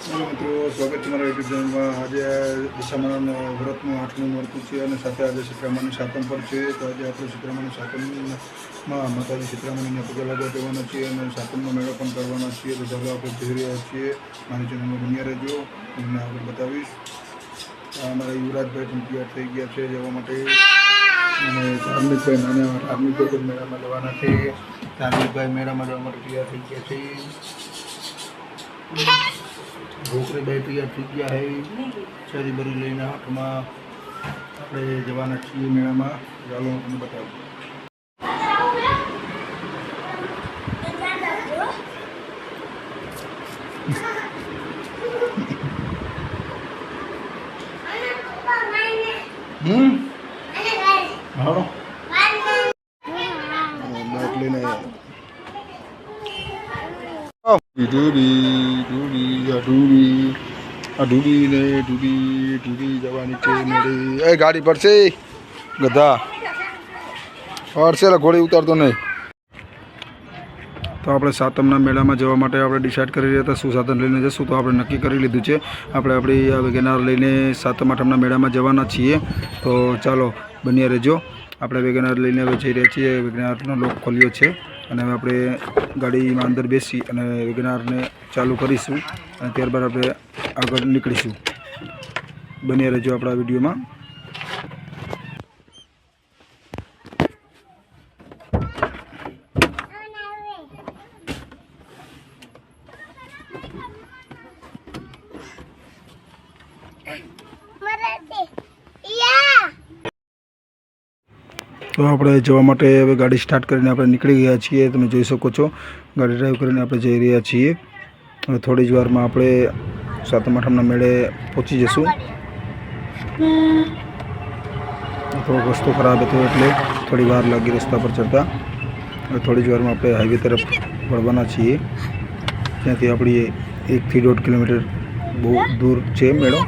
મિત્રો, સ્વાગત છે મારા યુટ્યુબ ચેનલમાં। આજે દિશામાના વ્રતનું 8મું નોરતું છે અને સાથે આજે શીતળામાની સાતમ પર છે। તો આજે આપણે શીતળામાની સાતમમાં માતાજી શીતળામાને પૂજા લાગવા જવાના છીએ અને સાતમનો મેળો પણ કરવાના છીએ। તો ચાલો આપણે જઈ રહ્યા છીએ। મારી ચેનલમાં બન્યા રહેજો, તમને આગળ બતાવીશ। અમારા યુવરાજભાઈ પણ તૈયાર થઈ ગયા છે જવા માટે અને ધાર્મિકભાઈ ધાર્મિકભાઈ પણ મેળામાં જવાના છે। ધાર્મિકભાઈ મેળામાં જવા માટે તૈયાર થઈ ગયા છે। ढोकरे बैटरी થઈ ગયા है चरी बरी લઈને હાથમાં આપણે જવાના છીએ મેળામાં। ચાલો હું તમને બતાવું। હાલો બાઈક લઈને ઢૂડી જવાની છે મેળી। એ ગાડી પડશે ગધા પડશે ઘોડી ઉતારતો નહીં। તો આપણે સાતમના મેળામાં જવા માટે આપણે ડિસાઇડ કરી રહ્યા હતા શું સાધન લઈને જશું। તો આપણે નક્કી કરી લીધું છે આપણે આપણી વેગેનાર લઈને સાતમ આઠમના મેળામાં જવાના છીએ। તો ચાલો બન્યા રહેજો। આપણે વેગેનાર લઈને હવે જઈ રહ્યા છીએ। વેગેનારનો લોક ખોલ્યો છે અને હવે આપણે ગાડીમાં અંદર બેસી અને વેગેનારને ચાલુ કરીશું અને ત્યારબાદ આપણે આગળ નીકળીશું। બન્યા રહેજો આપણા વિડીયોમાં। તો આપણે જવા માટે હવે ગાડી સ્ટાર્ટ કરીને આપણે નીકળી ગયા છીએ। તમે જોઈ શકો છો ગાડી ડ્રાઈવ કરીને આપણે જઈ રહ્યા છીએ। હવે થોડી જ વારમાં આપણે સાતમ આઠમના મેળે પહોંચી જશું। થોડોક રસ્તો ખરાબ હતો એટલે થોડી વાર લાગી રસ્તા પર ચડતા। હવે થોડી જ વારમાં આપણે હાઈવે તરફ વળવાના છીએ જ્યાંથી આપણી 1 થી 1.5 કિલોમીટર બહુ દૂર છે મેળો।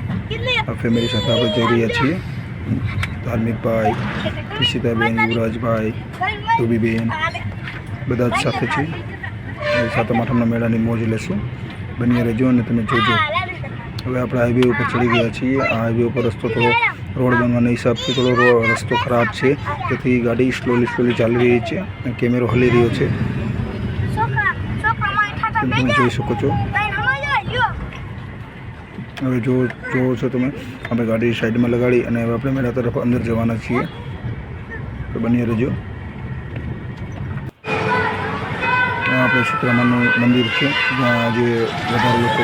આ ફેમિલી સાથે આપણે જઈ રહ્યા છીએ। ધાર્મિકભાઈ, ઈશિતાબેન, યુવરાજભાઈ, ધોબીબેન બધા જ સાથે છે। સાતમ આઠમના મેળાની મોજ લેશું। બન્યા રહેજો અને તમે જોજો। હવે આપણે હાઈવે ઉપર ચડી ગયા છીએ। આ હાઈવે ઉપર રસ્તો થોડો રોડ બનવાના હિસાબથી થોડો રસ્તો ખરાબ છે તેથી ગાડી સ્લોલી ચાલી રહી છે અને કેમેરો હલી રહ્યો છે તમે જોઈ શકો છો। હવે જોવો છો તમે આપણે ગાડી સાઈડમાં લગાડી અને હવે આપણે મેળા તરફ અંદર જવાના છીએ। તો બન્યા રહેજો। આપણે શીતળામાનું મંદિર છે જ્યાં આજે વધારે લોકો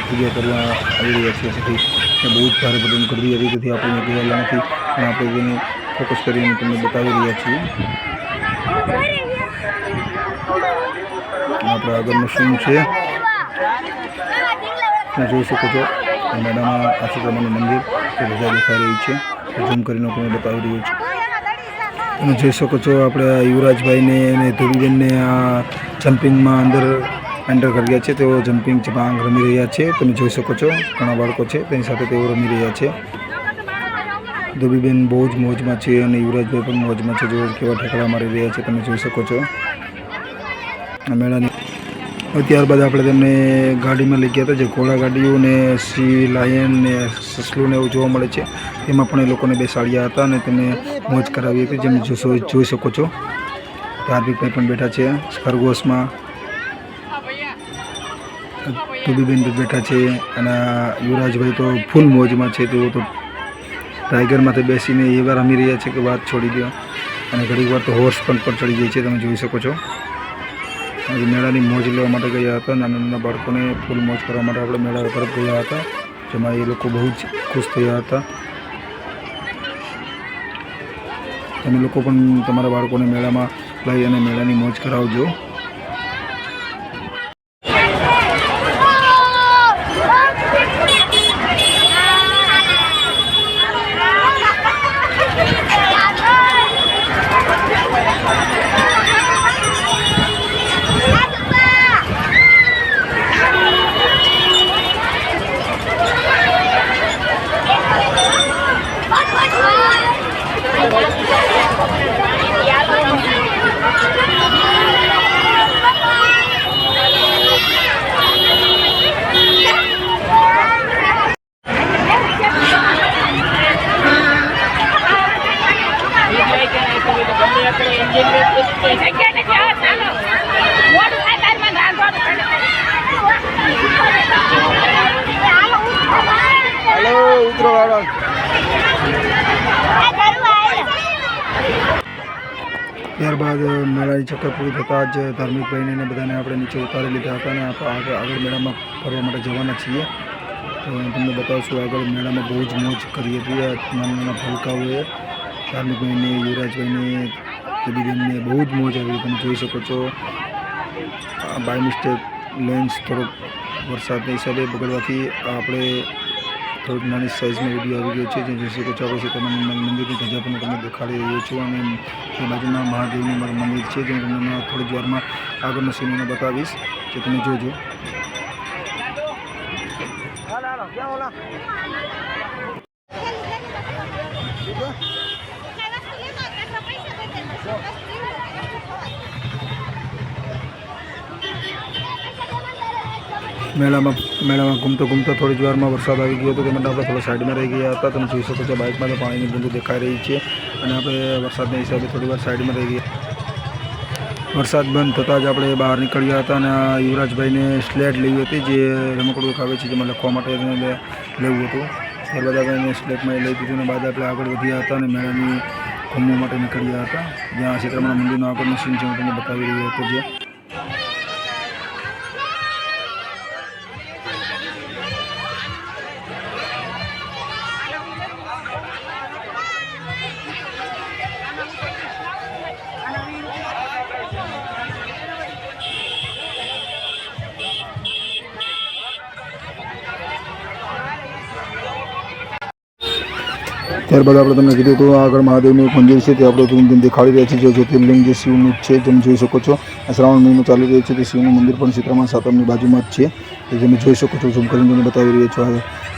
પૂજા કરવા આવી રહ્યા છે તેથી બહુ જ ભારે બધી ગરદી હતી તેથી આપણે ગયેલા નથી પણ આપણે તેને ફોકસ કરીને તમને બતાવી રહ્યા છીએ। આપણે આગળનું સીન છે તમે જોઈ શકો છો। મેળામાં આ શીતળામાનું મંદિર એ રજા દેખાઈ રહી છે ઝૂમ કરીને તમને બતાવી રહ્યું છું। તમે જોઈ શકો છો આપણે યુવરાજભાઈને અને ધોબીબેનને આ જમ્પિંગમાં અંદર એન્ટર કરી ગયા છે। તેઓ જમ્પિંગ ચપાંગ રમી રહ્યા છે। તમે જોઈ શકો છો ઘણા બાળકો છે તેની સાથે તેઓ રમી રહ્યા છે। ધોબીબેન બહુ જ મોજમાં છે અને યુવરાજભાઈ પણ મોજમાં છે। જો કેવા ઠેકડા મારી રહ્યા છે તમે જોઈ શકો છો મેળાની। ત્યારબાદ આપણે તેમને ગાડીમાં લઈ ગયા હતા જે ઘોડા ગાડીઓ ને સી લાયન ને સસલું ને એવું જોવા મળે છે તેમાં પણ એ લોકોને બેસાડ્યા હતા અને તેમને મોજ કરાવી હતી જેમ જોઈ શકો છો। ધાર્મિકભાઈ પણ બેઠા છે ખરગોશમાં, ધોબીબેન પણ બેઠા છે અને યુવરાજભાઈ તો ફૂલ મોજમાં છે। તેઓ તો ટાઈગરમાંથી બેસીને એવા રમી રહ્યા છે કે વાત છોડી દો અને ઘણી વાર તો હોર્સ પણ ચડી જાય છે તમે જોઈ શકો છો। આજે મેળાની મોજ લેવા માટે ગયા હતા। નાના બાળકોને ફૂલ મોજ કરવા માટે આપણે મેળા તરફ ગયા હતા જેમાં એ લોકો બહુ જ ખુશ થયા હતા। તમે લોકો પણ તમારા બાળકોને મેળામાં લઈ અને મેળાની મોજ કરાવજો। ત્યારબાદ મેળાની ચક્કર પૂરી થતાં જ ધાર્મિક ભાઈને બધાને આપણે નીચે ઉતારી લીધા હતા અને આગળ મેળામાં ફરવા માટે જવાના છીએ. તો તમને બતાવશું આગળ મેળામાં બહુ જ મોજ કરી હતી. નાના નાના ભૂલકાઓએ ધાર્મિક ભાઈને, યુવરાજભાઈને, જબીબેનને બહુ જ મોજ આવી. તમે જોઈ શકો છો બાય મિસ્ટેક લેન્સ થોડોક વરસાદના હિસાબે બગડવાથી આપણે થોડુંક નાની સાઇઝમાં વિડીયો આવી ગયો છે. જે જોઈ શકો છો આપણે સીતારામ મંદિરની ધજા પણ તમને દેખાડી રહ્યો છું અને એ બાજુમાં મહાદેવનું મંદિર છે જે તમને થોડીક વારમાં આગળનો સીનોને બતાવીશ જે તમે જોજો. મેળામાં ઘૂમતો થોડી જ વારમાં વરસાદ આવી ગયો હતો. તે માટે આપણે થોડા સાઈડમાં રહી ગયા હતા. તમે જોઈ શકો છો બાઇકમાં તો પાણીની બૂંદો દેખાઈ રહી છે અને આપણે વરસાદના હિસાબે થોડી વાર સાઈડમાં રહી ગયા. વરસાદ બંધ થતાં જ આપણે બહાર નીકળ્યા હતા અને યુવરાજભાઈને સ્લેટ લેવી હતી જે રમકડું ખાવે છે જેમાં લખવા માટે લેવું હતું. ત્યારબાદ આપણે સ્લેટમાં લઈ દીધું અને બાદ આપણે આગળ વધ્યા હતા અને મેળાની ઘૂમવા માટે નીકળ્યા હતા. જ્યાં સીતારામ મંદિરનો આગળનો સીન છે હું તમને બતાવી રહ્યો હતો. જે ત્યારબાદ આપણે તમને કીધું હતું આગળ મહાદેવનું એક મંદિર છે તે આપણે તમને દેખાડી રહ્યા છીએ. જે જ્યોતિર્લિંગ જે શિવનું છે તમે જોઈ શકો છો. આ શ્રાવણ મહિનો ચાલી રહ્યો છે તે શિવનું મંદિર પણ સીતારામ સાતમની બાજુમાં જ છે તે તમે જોઈ શકો છો. ઝૂમ કરીને તમને બતાવી રહ્યો છો.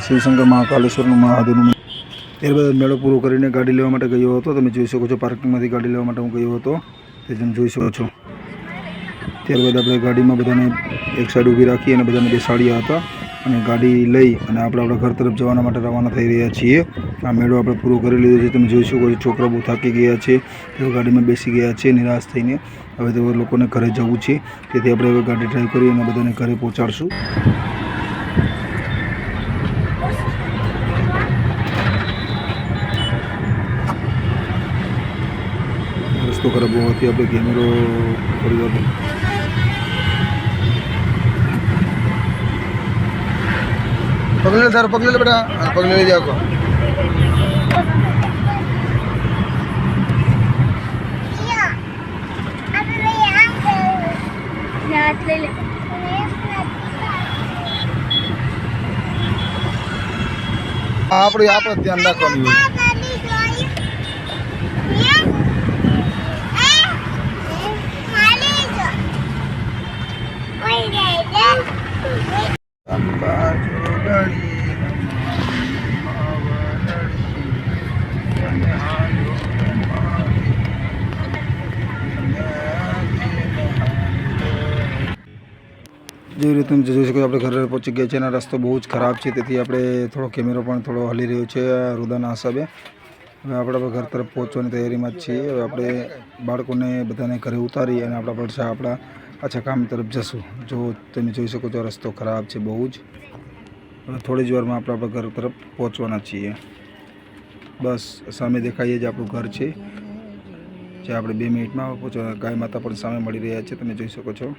શિવશંકર મહાકાલેશ્વરનું મહાદેવનું મંદિર. ત્યારબાદ મેળો પૂરો કરીને ગાડી લેવા માટે ગયો હતો. તમે જોઈ શકો છો પાર્કિંગમાંથી ગાડી લેવા માટે હું ગયો હતો તે તમે જોઈ શકો છો. ત્યારબાદ આપણે ગાડીમાં બધાને એક સાઈડ ઊભી રાખી અને બધાને બેસાડ્યા હતા અને ગાડી લઈ અને આપણે આપણા ઘર તરફ જવાના માટે રવાના થઈ રહ્યા છીએ. આ મેળો આપણે પૂરો કરી લીધો છે. તમે જોઈ શકો છો છોકરા બહુ થાકી ગયા છે. તેઓ ગાડીમાં બેસી ગયા છે નિરાશ થઈને. હવે તેઓ લોકોને ઘરે જવું છે તેથી આપણે હવે ગાડી ડ્રાઈવ કરી અને બધાને ઘરે પહોંચાડશું. રસ્તો ખરાબ હોવાથી આપણે કેમેરો થોડી વાર पकड़ ले बेटा पकड़ ले जाओ આપણે ધ્યાન રાખવાનું હોય. જેવી રીતે તમે જોઈ શકો આપણે ઘરે પહોંચી ગયા છે અને રસ્તો બહુ જ ખરાબ છે તેથી આપણે થોડો કેમેરો પણ થોડો હલી રહ્યો છે રુદાના હિસાબે. હવે આપણે ઘર તરફ પહોંચવાની તૈયારીમાં જ છીએ. હવે આપણે બાળકોને બધાને ઘરે ઉતારી અને આપણા પાછા કામ તરફ જશું. જો તમે જોઈ શકો છો રસ્તો ખરાબ છે બહુ જ. હવે થોડી જ વારમાં આપણે આપણા ઘર તરફ પહોંચવાના છીએ. બસ સામે દેખાઈએ જ આપણું ઘર છે જે આપણે 2 મિનિટમાં પહોંચવા. ગાય માતા પણ સામે મળી રહ્યા છે તમે જોઈ શકો છો.